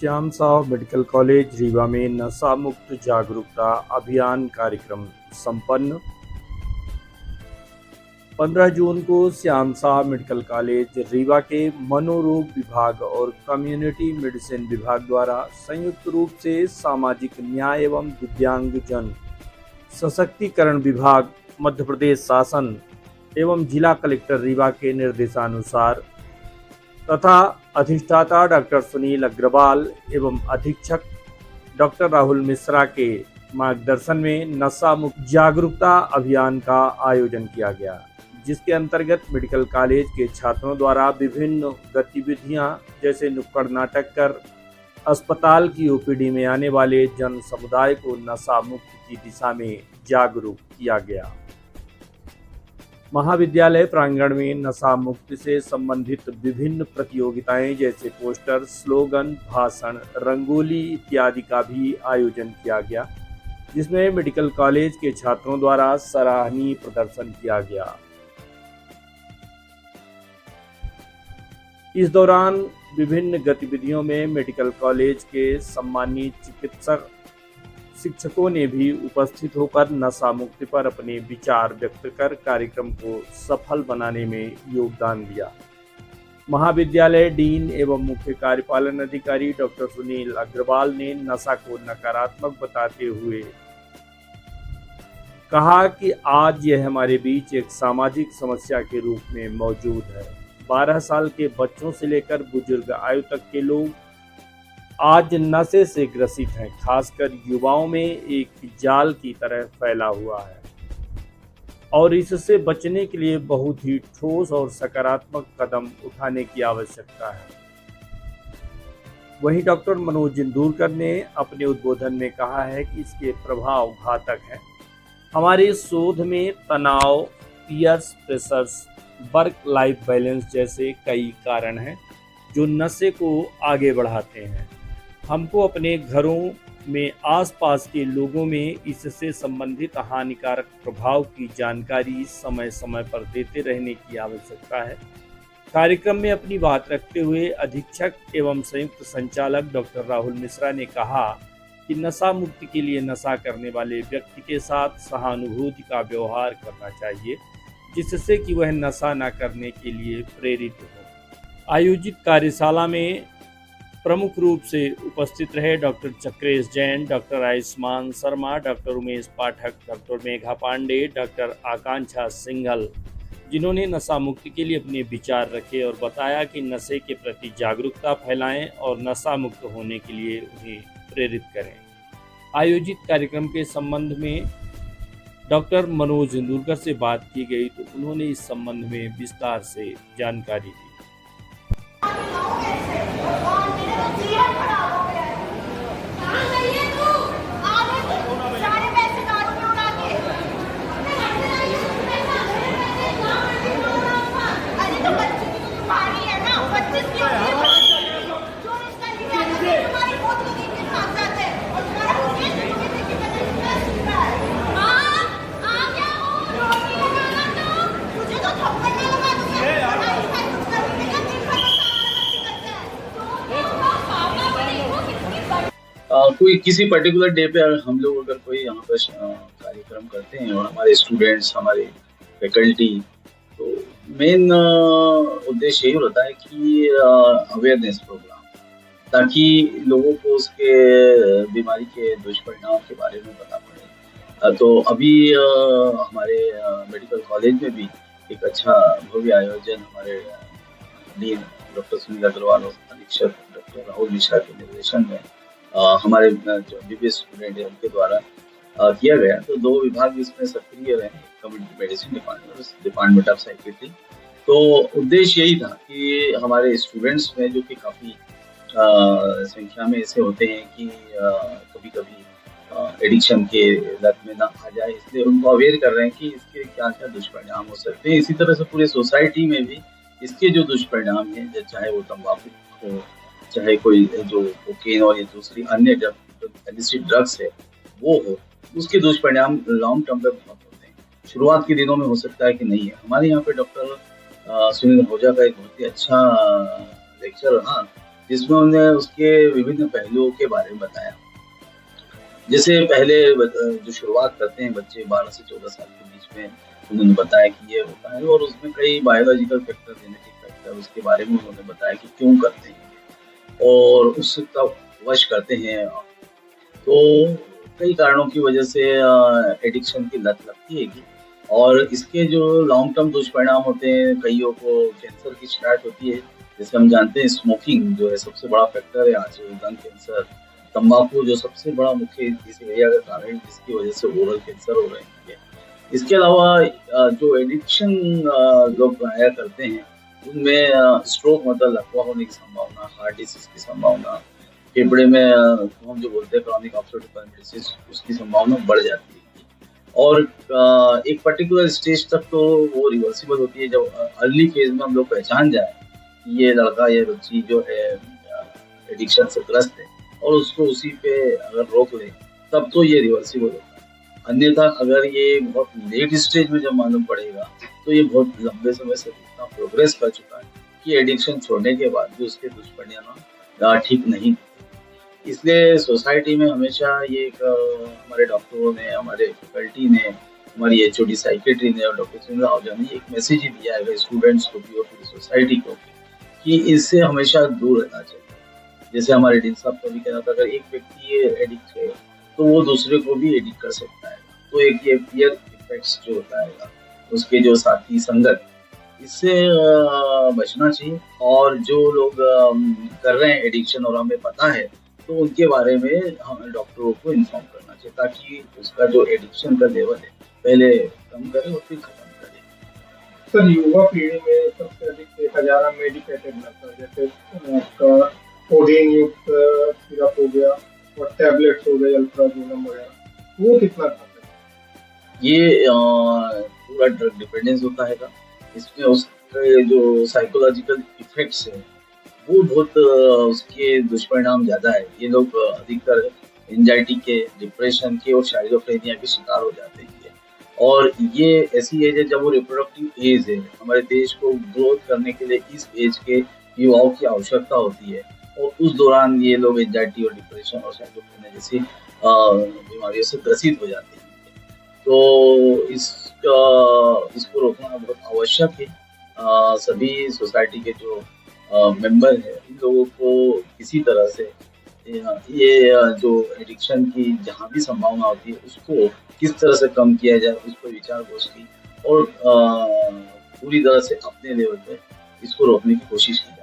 Shyam Sao medical college Rewa में नशा मुक्त जागरूकता अभियान कार्यक्रम संपन्न। 15 जून को श्याम साव मेडिकल कॉलेज रीवा के मनोरोग विभाग और कम्युनिटी मेडिसिन विभाग द्वारा संयुक्त रूप से सामाजिक न्याय एवं दिव्यांगजन सशक्तिकरण विभाग, मध्य प्रदेश शासन एवं जिला कलेक्टर रीवा के निर्देशानुसार तथा अधिष्ठाता डॉक्टर सुनील अग्रवाल एवं अधीक्षक डॉक्टर राहुल मिश्रा के मार्गदर्शन में नशा मुक्त जागरूकता अभियान का आयोजन किया गया, जिसके अंतर्गत मेडिकल कॉलेज के छात्रों द्वारा विभिन्न गतिविधियां जैसे नुक्कड़ नाटक कर अस्पताल की ओपीडी में आने वाले जन समुदाय को नशा मुक्त की दिशा में जागरूक किया गया। महाविद्यालय प्रांगण में नशा मुक्ति से संबंधित विभिन्न प्रतियोगिताएं जैसे पोस्टर, स्लोगन, भाषण, रंगोली इत्यादि का भी आयोजन किया गया, जिसमें मेडिकल कॉलेज के छात्रों द्वारा सराहनीय प्रदर्शन किया गया। इस दौरान विभिन्न गतिविधियों में मेडिकल कॉलेज के सम्मानित चिकित्सक शिक्षकों ने भी उपस्थित होकर नशा मुक्ति पर अपने विचार व्यक्त कर कार्यक्रम को सफल बनाने में योगदान दिया। महाविद्यालय डीन एवं मुख्य कार्यपालन अधिकारी डॉक्टर सुनील अग्रवाल ने नशा को नकारात्मक बताते हुए कहा कि आज यह हमारे बीच एक सामाजिक समस्या के रूप में मौजूद है। 12 साल के बच्चों से लेकर बुजुर्ग आयु तक के लोग आज नशे से ग्रसित हैं, खासकर युवाओं में एक जाल की तरह फैला हुआ है और इससे बचने के लिए बहुत ही ठोस और सकारात्मक कदम उठाने की आवश्यकता है। वहीं डॉक्टर मनोज इंदुरकर ने अपने उद्बोधन में कहा है कि इसके प्रभाव घातक हैं। हमारे शोध में तनाव, peers pressures, work life balance जैसे कई कारण हैं जो नशे को आगे बढ़ाते हैं। हमको अपने घरों में आसपास के लोगों में इससे संबंधित हानिकारक प्रभाव की जानकारी समय समय पर देते रहने की आवश्यकता है। कार्यक्रम में अपनी बात रखते हुए अधीक्षक एवं संयुक्त संचालक डॉक्टर राहुल मिश्रा ने कहा कि नशा मुक्ति के लिए नशा करने वाले व्यक्ति के साथ सहानुभूति का व्यवहार करना चाहिए, जिससे कि वह नशा न करने के लिए प्रेरित हो। आयोजित कार्यशाला में प्रमुख रूप से उपस्थित रहे doctor Chakresh Jain, doctor Ayushman Sharma, doctor Umesh Pathak, doctor Megha Pandey, doctor Akanksha Singhal, जिन्होंने नशा मुक्ति के लिए अपने विचार रखे और बताया कि नशे के प्रति जागरूकता फैलाएं और नशा मुक्त होने के लिए उन्हें प्रेरित करें। आयोजित कार्यक्रम के संबंध में डॉक्टर मनोज इंदुरकर से बात की गई तो उन्होंने इस संबंध में विस्तार से जानकारी दी। कोई किसी पर्टिकुलर डे पे हम लोग अगर कोई यहाँ पर कार्यक्रम करते हैं और हमारे स्टूडेंट्स, हमारे फैकल्टी, तो मेन उद्देश्य यही होता है कि अवेयरनेस प्रोग्राम, ताकि लोगों को उसके बीमारी के दुष्परिणाम के बारे में पता पड़े। तो अभी हमारे मेडिकल कॉलेज में भी एक अच्छा भव्य आयोजन हमारे डीन डॉक्टर सुनील अग्रवाल और अधीक्षक डॉक्टर राहुल मिश्रा के निर्देशन में हमारे जो एमबीबीएस स्टूडेंट है उनके द्वारा किया गया। तो 2 विभाग इसमें सक्रिय रहे, कम्युनिटी मेडिसिन डिपार्टमेंट और डिपार्टमेंट ऑफ साइकेट्री। तो उद्देश्य यही था कि हमारे स्टूडेंट्स में जो कि काफ़ी संख्या में ऐसे होते हैं कि कभी कभी एडिक्शन के लत में ना आ जाए, इसलिए उनको अवेयर कर रहे हैं कि इसके क्या क्या दुष्परिणाम हो सकते हैं। इसी तरह से पूरे सोसाइटी में भी इसके जो दुष्परिणाम हैं, चाहे वो तंबाकू हो, चाहे कोई जो कोकेन और ये दूसरी अन्य इलिसिट ड्रग्स है वो हो, उसके दुष्परिणाम लॉन्ग टर्म पे बहुत होते हैं। शुरुआत के दिनों में हो सकता है कि नहीं है। हमारे यहाँ पे डॉक्टर सुनील होजा का एक बहुत ही अच्छा लेक्चर रहा जिसमें उन्होंने उसके विभिन्न पहलुओं के बारे में बताया। जैसे पहले जो शुरुआत करते हैं बच्चे 12 से 14 साल के बीच में, उन्होंने बताया कि ये होता है, और उसमें कई बायोलॉजिकल फैक्टर, जेनेटिक फैक्टर, उसके बारे में उन्होंने बताया कि क्यों करते हैं और उससे कब वश करते हैं। तो कई कारणों की वजह से एडिक्शन की लत लगती है कि, और इसके जो लॉन्ग टर्म दुष्परिणाम होते हैं, कईयों को कैंसर की शिकायत होती है। जैसे हम जानते हैं स्मोकिंग जो है सबसे बड़ा फैक्टर है आज, लंग कैंसर, तंबाकू जो सबसे बड़ा मुख्य इस एरिया का कारण है जिसकी वजह से ओरल कैंसर हो रहे हैं। इसके अलावा जो एडिक्शन लोग पाया करते हैं उनमें स्ट्रोक मतलब लकवा होने की संभावना, हार्ट डिसीज की संभावना, फेफड़े में हम जो बोलते हैं क्रॉनिक ऑब्स्ट्रक्टिव पल्मोनरी डिसीज, उसकी संभावना बढ़ जाती है। और एक पर्टिकुलर स्टेज तक तो वो रिवर्सिबल होती है, जब अर्ली फेज में हम लोग पहचान जाए कि ये लड़का या बच्ची जो है एडिक्शन से ग्रस्त है और उसको उसी पे अगर रोक ले तब तो ये रिवर्सिबल होता है। अन्यथा अगर ये बहुत लेट स्टेज में जब मालूम पड़ेगा तो ये बहुत लंबे समय से इतना प्रोग्रेस कर चुका है कि एडिक्शन छोड़ने के बाद भी उसके दुष्परिणाम ठीक नहीं। इसलिए सोसाइटी में हमेशा ये एक हमारे डॉक्टरों ने, हमारे फैकल्टी ने, हमारी एचओडी साइकेट्री ने और डॉक्टर सुनील आहूजा ने एक मैसेज ही दिया है स्टूडेंट्स को भी और पूरी सोसाइटी को कि इससे हमेशा दूर रहना चाहिए। जैसे हमारे डीन साहब का भी कहना था, अगर एक व्यक्ति ये एडिक्ट है तो वो दूसरे को भी एडिक्ट कर सकता है। तो एक ये पीयर इफेक्ट्स जो होता है, उसके जो साथी संगत, इससे बचना चाहिए। और जो लोग कर रहे हैं एडिक्शन और हमें पता है तो उनके बारे में हमें डॉक्टरों को इन्फॉर्म करना चाहिए ताकि उसका जो एडिक्शन का लेवल है पहले कम करे और फिर खत्म करे। सर, युवा पीढ़ी में सबसे अधिक देखा जा रहा मेडिकेटेड नशा, जैसे आपका कोडीन युक्त सिरप हो गया और टैबलेट्स हो गए, अल्ट्राजोनम वगैरह, वो कितना घातक है? ये पूरा ड्रग डिपेंडेंस होता है। इसमें उसके जो साइकोलॉजिकल इफेक्ट्स है वो बहुत उसके दुष्परिणाम ज्यादा है। ये लोग अधिकतर एंजाइटी के, डिप्रेशन के और शाइजोफ्रेनिया के शिकार हो जाते हैं। और ये ऐसी एज है जब वो रिप्रोडक्टिव एज है। हमारे देश को ग्रोथ करने के लिए इस एज के युवाओं की आवश्यकता होती है और उस दौरान ये लोग एंजाइटी और डिप्रेशन और शाइजोफ्रेनिया जैसी बीमारियों से ग्रसित हो जाते हैं। तो इसको रोकना बहुत आवश्यक है। सभी सोसाइटी के जो मेंबर है इन लोगों को किसी तरह से ये जो एडिक्शन की जहाँ भी संभावना होती है उसको किस तरह से कम किया जाए उस पर विचार गोष्ठी और पूरी तरह से अपने लेवल पे इसको रोकने की कोशिश की।